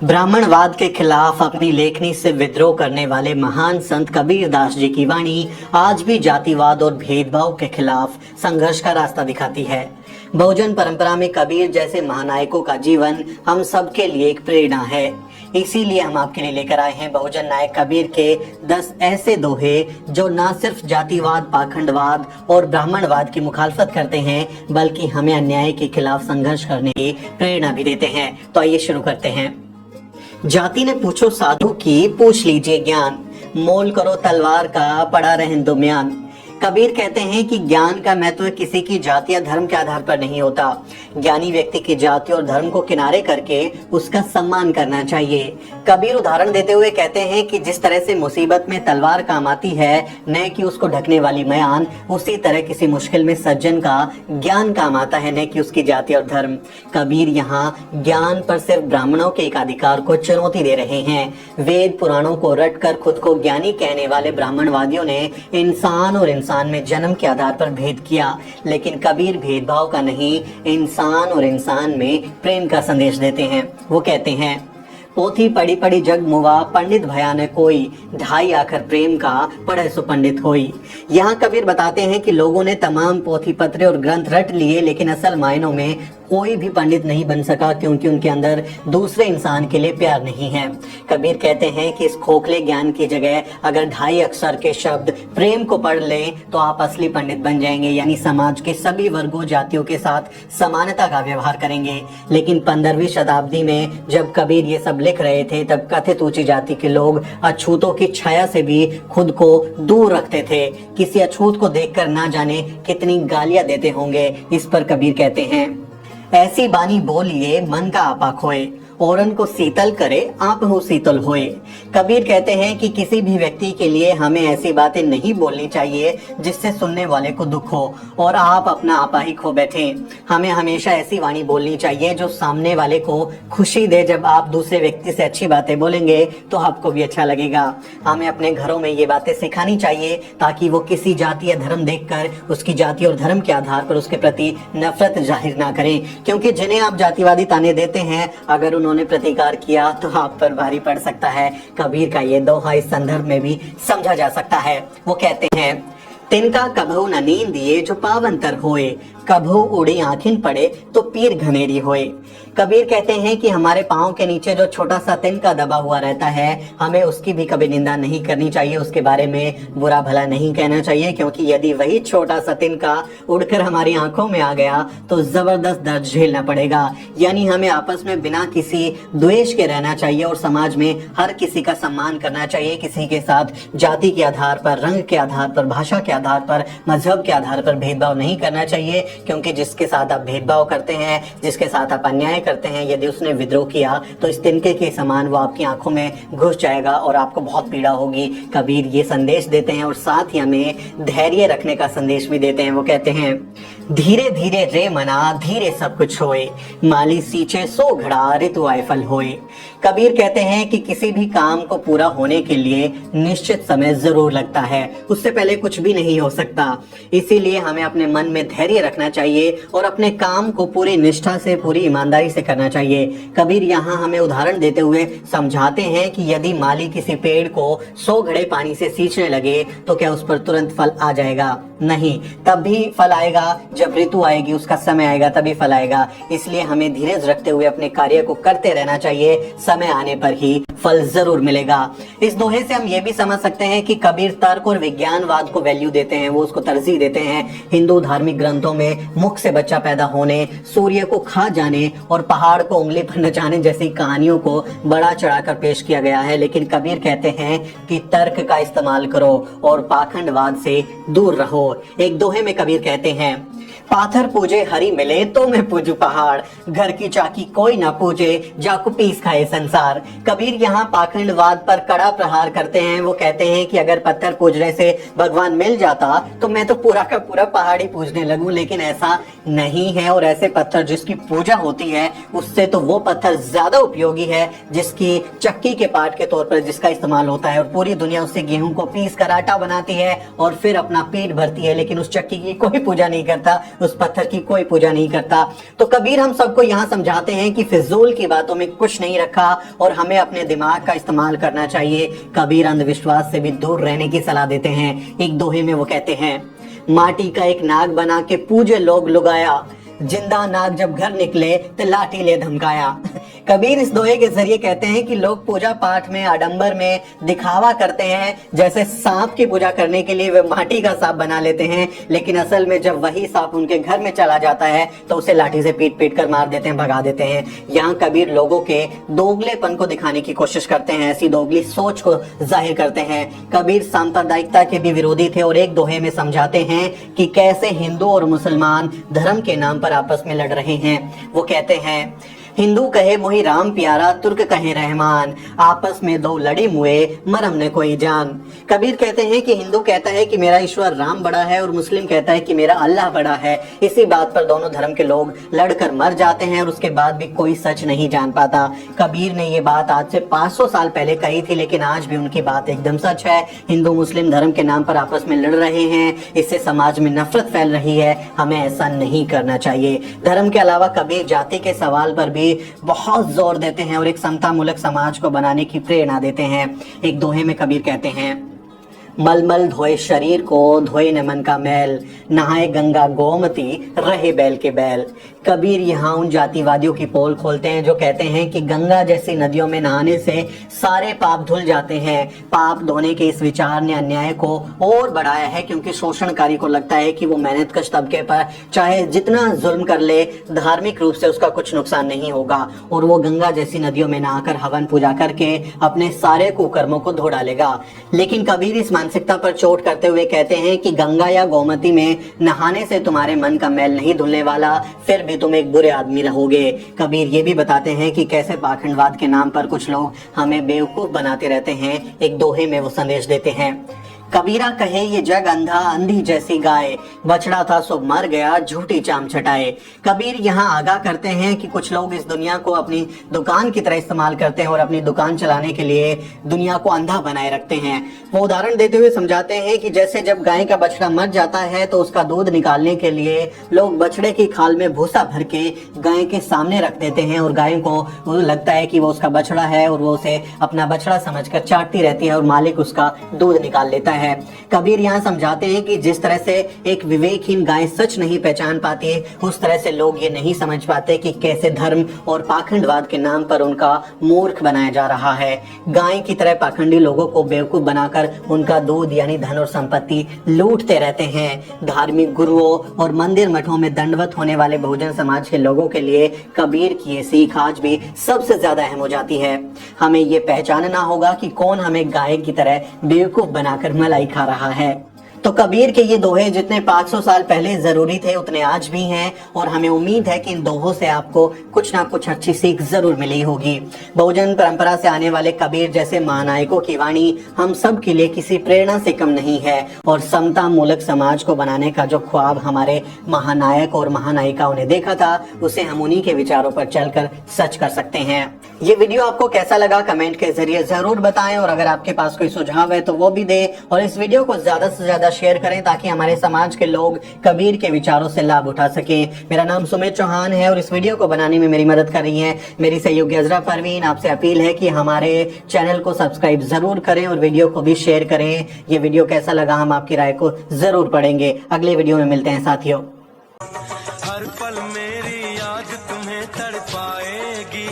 ब्राह्मणवाद के खिलाफ अपनी लेखनी से विद्रोह करने वाले महान संत कबीरदास जी की वाणी आज भी जातिवाद और भेदभाव के खिलाफ संघर्ष का रास्ता दिखाती है। बहुजन परंपरा में कबीर जैसे महानायकों का जीवन हम सब के लिए एक प्रेरणा है। इसीलिए हम आपके लिए लेकर आए हैं बहुजन नायक कबीर के 10 ऐसे दोहे जो न सिर्फ जातिवाद, पाखंडवाद और ब्राह्मणवाद की मुखालफत करते हैं बल्कि हमें अन्याय के खिलाफ संघर्ष करने की प्रेरणा भी देते हैं। तो आइए शुरू करते हैं। जाति ने पूछो साधु की, पूछ लीजिए ज्ञान, मोल करो तलवार का, पड़ा रहन दो म्यान। कबीर कहते हैं कि ज्ञान का महत्व किसी की जाति या धर्म के आधार पर नहीं होता। ज्ञानी व्यक्ति की जाति और धर्म को किनारे करके उसका सम्मान करना चाहिए। कबीर उदाहरण देते हुए कहते हैं कि जिस तरह से मुसीबत में तलवार काम आती है, न कि उसको ढकने वाली म्यान, उसी तरह किसी मुश्किल में सज्जन का ज्ञान काम आता है, न कि उसकी जाति और धर्म। कबीर यहाँ ज्ञान पर सिर्फ ब्राह्मणों के एकाधिकार को चुनौती दे रहे हैं। वेद पुराणों को रटकर खुद को ज्ञानी कहने वाले ब्राह्मणवादियों ने इंसान और इंसान में जन्म के आधार पर भेद किया, लेकिन कबीर भेदभाव का नहीं, इंसान और इंसान में प्रेम का संदेश देते हैं। वो कहते हैं, पोथी पढ़ी पढ़ी जग मुआ, पंडित भया न कोई, ढाई आखर प्रेम का पढ़े सो पंडित होई। यहाँ कबीर बताते हैं कि लोगों ने तमाम पोथी पत्र और ग्रंथ रट लिए, लेकिन असल मायनों में कोई भी पंडित नहीं बन सका, क्योंकि उनके अंदर दूसरे इंसान के लिए प्यार नहीं है। कबीर कहते हैं कि इस खोखले ज्ञान की जगह अगर ढाई अक्षर के शब्द प्रेम को पढ़ लें तो आप असली पंडित बन जाएंगे, यानी समाज के सभी वर्गों जातियों के साथ समानता का व्यवहार करेंगे। लेकिन 15वीं शताब्दी में जब कबीर ये सब लिख रहे थे, तब कथित ऊंची जाति के लोग अछूतों की छाया से भी खुद को दूर रखते थे। किसी अछूत को देखकर ना जाने कितनी गालियां देते होंगे। इस पर कबीर कहते हैं, ऐसी बानी बोलिए मन का आपा खोए, औरन को शीतल करे आप हो शीतल होए। कबीर कहते हैं कि किसी भी व्यक्ति के लिए हमें ऐसी बातें नहीं बोलनी चाहिए जिससे सुनने वाले को दुख हो और आप अपना आपा ही खो बैठे। हमें हमेशा ऐसी वाणी बोलनी चाहिए जो सामने वाले को खुशी दे। जब आप दूसरे व्यक्ति से अच्छी बातें बोलेंगे तो आपको भी अच्छा लगेगा। हमें अपने घरों में ये बातें सिखानी चाहिए ताकि वो किसी जाति या धर्म देखकर उसकी जाति और धर्म के आधार पर उसके प्रति नफरत जाहिर ना करें, क्योंकि जिन्हें आप जातिवादी ताने देते हैं, अगर उन्होंने प्रतिकार किया तो आप पर भारी पड़ सकता है। कबीर का ये दोहा इस संदर्भ में भी समझा जा सकता है। वो कहते हैं, तिनका कभू न नींद दिए जो पावंतर होए, कभू उड़ी आँखिन पड़े तो पीर घनेरी होए। कबीर कहते हैं कि हमारे पाँव के नीचे जो छोटा सा तिनका दबा हुआ रहता है, हमें उसकी भी कभी निंदा नहीं करनी चाहिए, उसके बारे में बुरा भला नहीं कहना चाहिए, क्योंकि यदि वही छोटा सा तिनका उड़कर हमारी आंखों में आ गया तो जबरदस्त दर्द झेलना पड़ेगा। यानी हमें आपस में बिना किसी द्वेष के रहना चाहिए और समाज में हर किसी का सम्मान करना चाहिए। किसी के साथ जाति के आधार पर, रंग के आधार पर, भाषा के आधार पर, मजहब के आधार पर भेदभाव नहीं करना चाहिए, क्योंकि जिसके साथ आप भेदभाव करते हैं, जिसके साथ आप अन्याय करते हैं, यदि उसने विद्रोह किया तो इस तिनके के समान वो आपकी आंखों में घुस जाएगा और आपको बहुत पीड़ा होगी। कबीर ये संदेश देते हैं और साथ ही हमें धैर्य रखने का संदेश भी देते हैं। वो कहते हैं, धीरे धीरे रे मना धीरे सब कुछ होए, माली सींचे सो घड़ा ऋतु आए फल होए। कबीर कहते हैं कि किसी भी काम को पूरा होने के लिए निश्चित समय जरूर लगता है, उससे पहले कुछ भी नहीं हो सकता। इसीलिए हमें अपने मन में धैर्य रखना चाहिए और अपने काम को पूरी निष्ठा से, पूरी ईमानदारी से करना चाहिए। कबीर यहाँ हमें उदाहरण देते हुए समझाते हैं कि यदि माली किसी पेड़ को 100 घड़े पानी से सींचने लगे तो क्या उस पर तुरंत फल आ जाएगा? नहीं, तब भी फल आएगा जब ऋतु आएगी, उसका समय आएगा, तभी फल आएगा। इसलिए हमें धीरज रखते हुए अपने कार्य को करते रहना चाहिए, समय आने पर ही फल जरूर मिलेगा। इस दोहे से हम ये भी समझ सकते हैं कि कबीर तर्क और विज्ञानवाद को वैल्यू देते हैं, वो उसको तरजीह देते हैं। हिंदू धार्मिक ग्रंथों में मुख से बच्चा पैदा होने, सूर्य को खा जाने और पहाड़ को उंगली पर नचाने जैसी कहानियों को बड़ा चढ़ाकर पेश किया गया है, लेकिन कबीर कहते हैं कि तर्क का इस्तेमाल करो और पाखंडवाद से दूर रहो। एक दोहे में कबीर कहते हैं, पाथर पूजे हरि मिले तो मैं पूजू पहाड़, घर की चाकी कोई ना पूजे जाकू पीस खाए संसार। कबीर यहाँ पाखंडवाद पर कड़ा प्रहार करते हैं। वो कहते हैं कि अगर पत्थर पूजने से भगवान मिल जाता तो मैं तो पूरा का पूरा पहाड़ ही पूजने लगूं, लेकिन ऐसा नहीं है। और ऐसे पत्थर जिसकी पूजा होती है उससे तो वो पत्थर ज्यादा उपयोगी है जिसकी चक्की के पार्ट के तौर पर जिसका इस्तेमाल होता है, और पूरी दुनिया उससे गेहूं को पीस कर आटा बनाती है और फिर अपना पेट भरती है, लेकिन उस चक्की की कोई पूजा नहीं करता, उस पत्थर की कोई पूजा नहीं करता। तो कबीर हम सबको यहाँ समझाते हैं कि फिजूल की बातों में कुछ नहीं रखा और हमें अपने दिमाग का इस्तेमाल करना चाहिए। कबीर अंधविश्वास से भी दूर रहने की सलाह देते हैं। एक दोहे में वो कहते हैं, माटी का एक नाग बना के पूजे लोग लुगाया, जिंदा नाग जब घर निकले तो लाठी ले धमकाया। कबीर इस दोहे के जरिए कहते हैं कि लोग पूजा पाठ में आडंबर में दिखावा करते हैं, जैसे सांप की पूजा करने के लिए वे माटी का सांप बना लेते हैं, लेकिन असल में जब वही सांप उनके घर में चला जाता है तो उसे लाठी से पीट पीट कर मार देते हैं, भगा देते हैं। यहाँ कबीर लोगों के दोगलेपन को दिखाने की कोशिश करते हैं, ऐसी दोगली सोच को जाहिर करते हैं। कबीर सांप्रदायिकता के भी विरोधी थे और एक दोहे में समझाते हैं कि कैसे हिंदू और मुसलमान धर्म के नाम पर आपस में लड़ रहे हैं। वो कहते हैं, हिंदू कहे मोहि राम प्यारा, तुर्क कहे रहमान, आपस में दो लड़ी मुए, मरम ने कोई जान। कबीर कहते हैं कि हिंदू कहता है कि मेरा ईश्वर राम बड़ा है और मुस्लिम कहता है कि मेरा अल्लाह बड़ा है। इसी बात पर दोनों धर्म के लोग लड़कर मर जाते हैं और उसके बाद भी कोई सच नहीं जान पाता। कबीर ने ये बात आज से 500 साल पहले कही थी, लेकिन आज भी उनकी बात एकदम सच है। हिंदू मुस्लिम धर्म के नाम पर आपस में लड़ रहे हैं, इससे समाज में नफरत फैल रही है। हमें ऐसा नहीं करना चाहिए। धर्म के अलावा कबीर जाति के सवाल पर भी बहुत जोर देते हैं और एक समता मूलक समाज को बनाने की प्रेरणा देते हैं। एक दोहे में कबीर कहते हैं, मलमल धोए शरीर को, धोए न मन का मैल, नहाए गंगा गोमती, रहे बैल के बैल। कबीर यहाँ उन जातिवादियों की पोल खोलते हैं जो कहते हैं कि गंगा जैसी नदियों में नहाने से सारे पाप धुल जाते हैं। पाप धोने के इस विचार ने अन्याय को और बढ़ाया है, क्योंकि शोषणकारी को लगता है कि वो मेहनतकश तबके पर चाहे जितना जुल्म कर ले, धार्मिक रूप से उसका कुछ नुकसान नहीं होगा और वो गंगा जैसी नदियों में नहाकर हवन पूजा करके अपने सारे कुकर्मों को धो डालेगा। लेकिन कबीर इस मानसिकता पर चोट करते हुए कहते हैं कि गंगा या गोमती में नहाने से तुम्हारे मन का मैल नहीं धुलने वाला, फिर भी तुम एक बुरे आदमी रहोगे। कबीर ये भी बताते हैं कि कैसे पाखंडवाद के नाम पर कुछ लोग हमें बेवकूफ बनाते रहते हैं। एक दोहे में वो संदेश देते हैं, कबीरा कहे ये जग अंधा, अंधी जैसी गाय, बछड़ा था सो मर गया, झूठी चाम छटाए। कबीर यहाँ आगाह करते हैं कि कुछ लोग इस दुनिया को अपनी दुकान की तरह इस्तेमाल करते हैं और अपनी दुकान चलाने के लिए दुनिया को अंधा बनाए रखते हैं। वो उदाहरण देते हुए समझाते हैं कि जैसे जब गाय का बछड़ा मर जाता है तो उसका दूध निकालने के लिए लोग बछड़े की खाल में भूसा भर के गाय के सामने रख देते हैं और गाय को लगता है कि वो उसका बछड़ा है और वो उसे अपना बछड़ा समझकर चाटती रहती है और मालिक उसका दूध निकाल लेता है। कबीर यहाँ समझाते हैं कि जिस तरह से एक विवेकहीन गाय सच नहीं पहचान पाती, उस तरह से लोग ये नहीं समझ पाते कि कैसे धर्म और पाखंडवाद के नाम पर उनका मूर्ख बनाया जा रहा है। गाय की तरह पाखंडी लोगों को बेवकूफ बनाकर उनका दूध यानी धन और संपत्ति लूटते रहते हैं। धार्मिक गुरुओं और मंदिर मठों में दंडवत होने वाले बहुजन समाज के लोगों के लिए कबीर की ये सीख आज भी सबसे ज्यादा अहम हो जाती है। हमें ये पहचानना होगा कि कौन हमें गाय की तरह बेवकूफ बनाकर मलाई खा रहा है। तो कबीर के ये दोहे जितने 500 साल पहले जरूरी थे उतने आज भी हैं और हमें उम्मीद है कि इन दोहों से आपको कुछ ना कुछ अच्छी सीख जरूर मिली होगी। बहुजन परंपरा से आने वाले कबीर जैसे महानायकों की वाणी हम सब के लिए किसी प्रेरणा से कम नहीं है और समता मूलक समाज को बनाने का जो ख्वाब हमारे महानायक और महानायिकाओं ने देखा था, उसे हम उन्हीं के विचारों पर चलकर सच कर सकते हैं। ये वीडियो आपको कैसा लगा कमेंट के जरिए जरूर बताएं और अगर आपके पास कोई सुझाव है तो वो भी दें और इस वीडियो को ज्यादा से ज्यादा शेयर करें ताकि हमारे समाज के लोग कबीर के विचारों से लाभ उठा सकें। मेरा नाम सुमित चौहान है और इस वीडियो को बनाने में मेरी मदद कर रही हैं मेरी सहयोगी अजरा परवीन। आपसे अपील है कि हमारे चैनल को सब्सक्राइब जरूर करें और वीडियो को भी शेयर करें। ये वीडियो कैसा लगा हम आपकी राय को जरूर पढ़ेंगे। अगले वीडियो में मिलते हैं साथियों। हर पल मेरी याद तुम्हें तड़पाएगी।